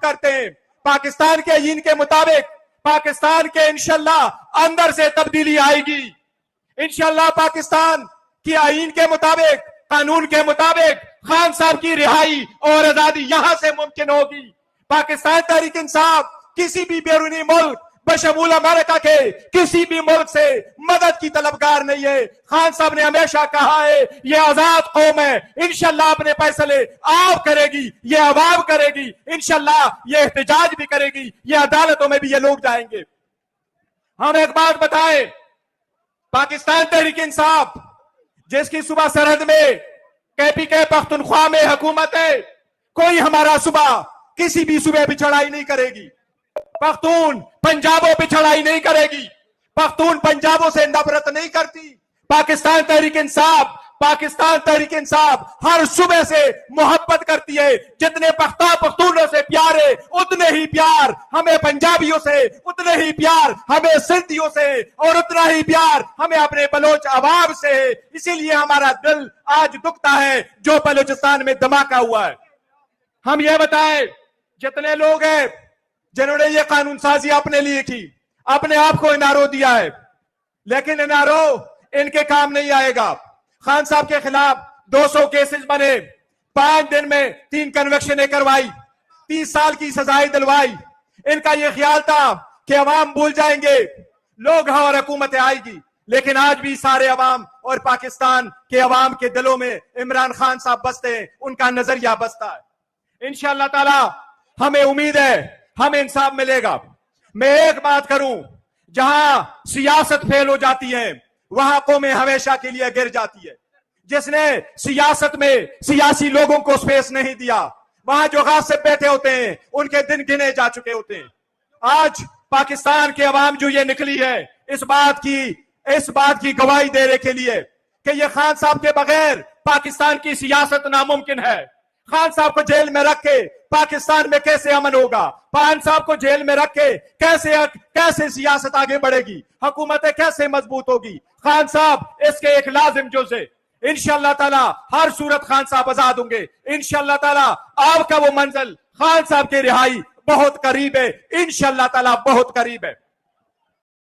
کرتے ہیں. پاکستان کے آئین کے مطابق پاکستان کے انشاءاللہ اندر سے تبدیلی آئے گی. انشاءاللہ پاکستان کی آئین کے مطابق قانون کے مطابق خان صاحب کی رہائی اور آزادی یہاں سے ممکن ہوگی. پاکستان تحریک انصاف کسی بھی بیرونی ملک بشمول امریکہ کے کسی بھی ملک سے مدد کی طلبگار نہیں ہے. خان صاحب نے ہمیشہ کہا ہے یہ آزاد قوم ہے, انشاءاللہ اپنے فیصلے آپ کرے گی, یہ عوام کرے گی, انشاءاللہ یہ احتجاج بھی کرے گی, یہ عدالتوں میں بھی یہ لوگ جائیں گے. ہم ایک بات بتائیں, پاکستان تحریک انصاف جس کی صوبہ سرحد میں KPK پختونخوا میں حکومت ہے, کوئی ہمارا صوبہ کسی بھی صوبے پہ چڑھائی نہیں کرے گی. پختون پنجابوں پہ چڑھائی نہیں کرے گی. پختون پنجابوں سے نفرت نہیں کرتی. پاکستان تحریک انصاف ہر صوبے سے محبت کرتی ہے. جتنے پختونوں سے پیار ہے اتنے ہی پیار ہمیں پنجابیوں سے, اتنے ہی پیار ہمیں سندھیوں سے, اور اتنا ہی پیار ہمیں اپنے بلوچ عوام سے ہے. اسی لیے ہمارا دل آج دکھتا ہے جو بلوچستان میں دھماکہ ہوا ہے. ہم یہ بتائیں, جتنے لوگ ہیں جنہوں نے یہ قانون سازی اپنے لیے کی, اپنے آپ کو NRO دیا ہے, لیکن NRO ان کے کام نہیں آئے گا. خان صاحب کے خلاف 200 کیسز بنے, 5 دن میں 3 کنوکشنیں کروائی, 30 سال کی سزائیں دلوائی. ان کا یہ خیال تھا کہ عوام بھول جائیں گے, لوگ ہاں اور حکومتیں آئے گی, لیکن آج بھی سارے عوام اور پاکستان کے عوام کے دلوں میں عمران خان صاحب بستے ہیں, ان کا نظریہ بستا ہے. انشاءاللہ تعالی ہمیں امید ہے ہمیں انصاف ملے گا. میں ایک بات کروں, جہاں سیاست فیل ہو جاتی ہے وہاں قومیں ہمیشہ کے لیے گر جاتی ہے. جس نے سیاست میں سیاسی لوگوں کو سپیس نہیں دیا, وہاں جو غاصب بیٹھے ہوتے ہیں ان کے دن گنے جا چکے ہوتے ہیں. آج پاکستان کے عوام جو یہ نکلی ہے اس بات کی گواہی دینے کے لیے کہ یہ خان صاحب کے بغیر پاکستان کی سیاست ناممکن ہے. خان صاحب کو جیل میں رکھ کے پاکستان میں کیسے امن ہوگا؟ خان صاحب کو جیل میں رکھ کے کیسے سیاست آگے بڑھے گی؟ حکومتیں کیسے مضبوط ہوگی؟ خان صاحب اس کے ایک لازم جز ہے. انشاءاللہ تعالی ہر صورت خان صاحب آزاد ہوں گے. انشاءاللہ تعالی آپ کا وہ منزل خان صاحب کی رہائی بہت قریب ہے, انشاءاللہ تعالی بہت قریب ہے.